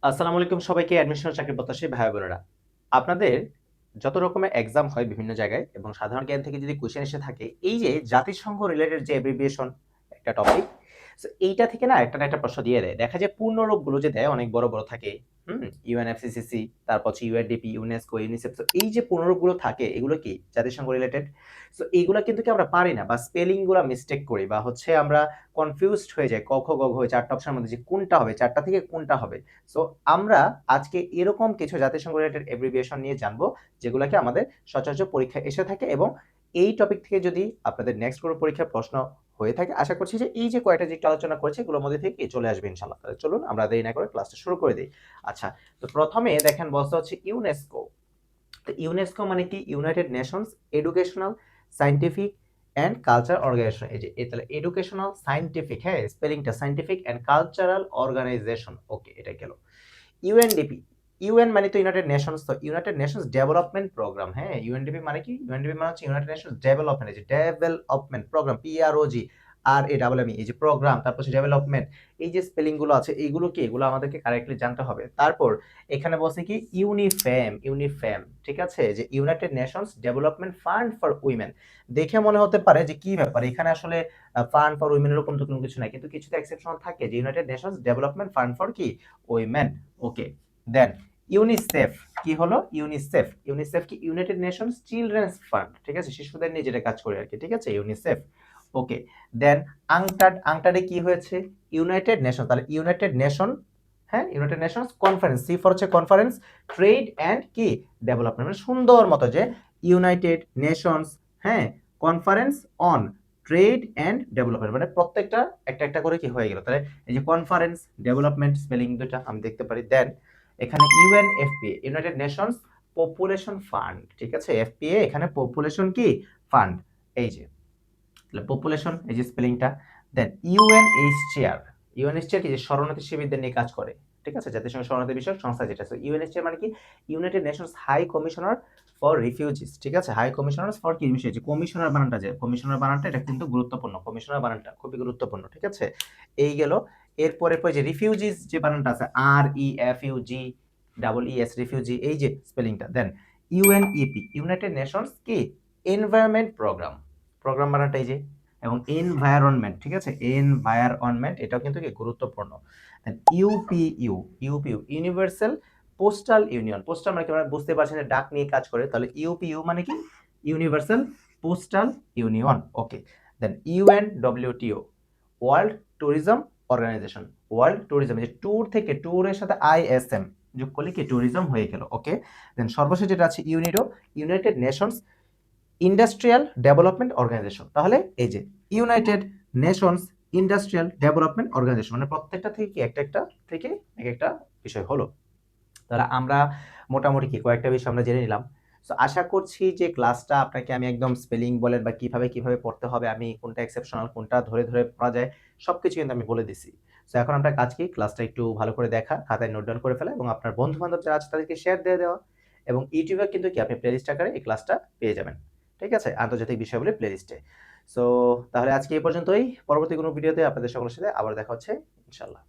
আসসালামু আলাইকুম সবাইকে অ্যাডমিশন চাকরি প্রত্যাশী ভাই বোনেরা। আপনাদের যত রকমের এক্সাম হয় বিভিন্ন জায়গায় এবং সাধারণ জ্ঞান থেকে যদি কোয়েশ্চেন এসে থাকে, এই যে জাতিসংঘ রিলেটেড যে অ্যাব্রিভিয়েশন একটা টপিক, সো এইটা থেকে না একটা না একটা প্রশ্ন দিয়ে দেয়। দেখা যায় পূর্ণরূপগুলো যে দেয় অনেক বড় বড় থাকে। ইউএনএফসিসিসি, তারপর হচ্ছে ইউএনডিপি, ইউনেস্কো, ইউনিসেফ। সো এই যে পূর্ণরূপগুলো থাকে এগুলো কি জাতিসংঘ রিলেটেড। সো এইগুলা কিন্তু কি আমরা পারি না বা স্পেলিং গুলা মিস্টেক করি বা হচ্ছে আমরা কনফিউজড হয়ে যাই ক খ গ ঘ চারটা অপশনের মধ্যে যে কোনটা হবে, চারটা থেকে কোনটা হবে। সো আমরা আজকে এরকম কিছু জাতিসংঘ রিলেটেড অ্যাব্রিভিয়েশন নিয়ে জানবো যেগুলোকে আমাদের সচরাচর পরীক্ষায় এসে থাকে এবং এই টপিক থেকে যদি আপনাদের নেক্সট কোনো পরীক্ষার প্রশ্ন হয়ে থাকে আশা করছি যে এই যে কয়টা যে একটু আলোচনা করেছি এগুলোর মধ্যে থেকে চলে আসবে ইনশাআল্লাহ। তাহলে চলুন আমরা দেরি না করে ক্লাসটা শুরু করে দিই। আচ্ছা, তো প্রথমে দেখেন বলতে হচ্ছে ইউনেস্কো। তো ইউনেস্কো মানে কি? United Nations Educational Scientific and Culture Organisation. এই যে তাহলে এডুকেশনাল সায়েন্টিফিক, হ্যাঁ স্পেলিংটা scientific and cultural organisation. Okay, এটা গেল। ইউএনডিপি, ইউএন মানে তো ইউনাইটেড নেশনস, তো ইউনাইটেড নেশনস ডেভেলপমেন্ট প্রোগ্রাম। হ্যাঁ, ইউএনডিপি মানে কি? ইউএনডিপি মানে হচ্ছে ইউনাইটেড নেশনস ডেভেলপমেন্ট, এই যে development programme, P R O G R A double M E, এই যে প্রোগ্রাম, তারপর হচ্ছে ডেভেলপমেন্ট। এই যে স্পেলিং গুলো আছে এইগুলো কি? এগুলো আমাদেরকে কারেক্টলি জানতে হবে। তারপর এখানে বলছে কি ইউনিফেম, ইউনিফেম, ঠিক আছে, যে United Nations development fund for women. দেখে মনে হতে পারে যে কি ব্যাপার, এখানে আসলে ফান্ড ফর উইমেন এরকম তো কোনো কিছু নাই, কিন্তু কিছু তো এক্সেপশন থাকে যে United Nations development fund for কি উইমেন। ওকে, দেন ইউনিসেফ। কি হলো? ইউনিসেফ, ইউনিসেফ কি? ইউনাইটেড নেশনস চিলড্রেন্স ফান্ড, ঠিক আছে, শিশুদের নিয়ে যেটা কাজ করে আর কি, ঠিক আছে, ইউনিসেফ। ওকে, দেন আংটাড, আংটাডে কি হয়েছে? ইউনাইটেড নেশন, তাহলে ইউনাইটেড নেশন, হ্যাঁ United Nations Conference, C for হচ্ছে কনফারেন্স, ট্রেড অ্যান্ড কি ডেভেলপমেন্ট, মানে সুন্দর মতো যে ইউনাইটেড নেশনস, হ্যাঁ Conference on Trade and Development, মানে প্রত্যেকটা একটা একটা করে কি হয়ে গেল। তাহলে এই যে কনফারেন্স, ডেভেলপমেন্ট স্পেলিং দুটা আমি দেখতে পারি। দেন এখানে UNFPA, United Nations population fund, ঠিক আছে, এফপিএ এখানে পপুলেশন কি ফান্ড, এই যে তাহলে পপুলেশন, এই যে স্পেলিংটা। দেন ইউএনএইচসিআর, ইউএনএইচসিআর কি? যে শরণার্থী শিবিরদের নিয়ে কাজ করে, ঠিক আছে, জাতিসংঘ শরণার্থী বিষয়ক সংস্থা যেটা। ইউএনএইচসিআর মানে কি? United Nations High Commissioner for Refugees, ঠিক আছে, হাই কমিশনার ফর কি বিষয়, যে কমিশনার বানানটা, যে কমিশনার বানানটা এটা কিন্তু গুরুত্বপূর্ণ, কমিশনার বানানটা খুবই গুরুত্বপূর্ণ, ঠিক আছে। এই গেল। এরপরে যে রিফিউজিস যে বানানটা আছে, R E F U G double E S, refugee, এই যে স্পেলিংটা। দেন ইউএনইপি, ইউনাইটেড নেশনস কি এনভায়রনমেন্ট প্রোগ্রাম, প্রোগ্রাম বানানটা এই যে, এবং এনভায়রনমেন্ট, ঠিক আছে, এনভায়রনমেন্ট এটাও কিন্তু কি গুরুত্বপূর্ণ। UPU, UPU universal postal union, postal মানে কি আমরা বুঝতে পারছেন যে ডাক নিয়ে কাজ করে, তাহলে ইউপিইউ মানে কি? Universal postal union. Okay, then UNWTO, world tourism organisation, world tourism, যে ট্যুর থেকে ট্যুরের সাথে আইএসএম যোগ করলে কি ট্যুরিজম হয়ে গেল। ওকে, দেন সর্বশেষ যেটা আছে UNIDO, United Nations Industrial Development Organisation. তাহলে এই যে United Nations Industrial Development Organisation, মানে প্রত্যেকটা থেকে কি একটা একটা থেকে এক একটা বিষয় হলো। তাহলে আমরা মোটামুটি কি কয়েকটা বিষয় আমরা জেনে নিলাম। সো আশা করছি যে ক্লাসটা আপনাকে আমি একদম স্পেলিং বলেন বা কিভাবে কিভাবে পড়তে হবে, আমি কোনটা এক্সেপশনাল কোনটা ধরে ধরে পড়া যায় সবকিছু কিন্তু আমি বলে দিছি। সো এখন আমরা কাজ কি, ক্লাসটা একটু ভালো করে দেখা, খাতায় নোট ডাউন করে ফেলা এবং আপনার বন্ধু বান্ধব যারা আছে তাদেরকে শেয়ার দিয়ে দেওয়া, এবং ইউটিউবে কিন্তু কি আপনি প্লেলিস্ট আকারে এই ক্লাসটা পেয়ে যাবেন, ঠিক আছে, আন্তর্জাতিক বিষয়গুলি প্লেলিস্টে। সো তাহলে আজকে এই পর্যন্তই, পরবর্তী কোনো ভিডিওতে আপনাদের সকলের সাথে আবার দেখা হচ্ছে ইনশাল্লাহ।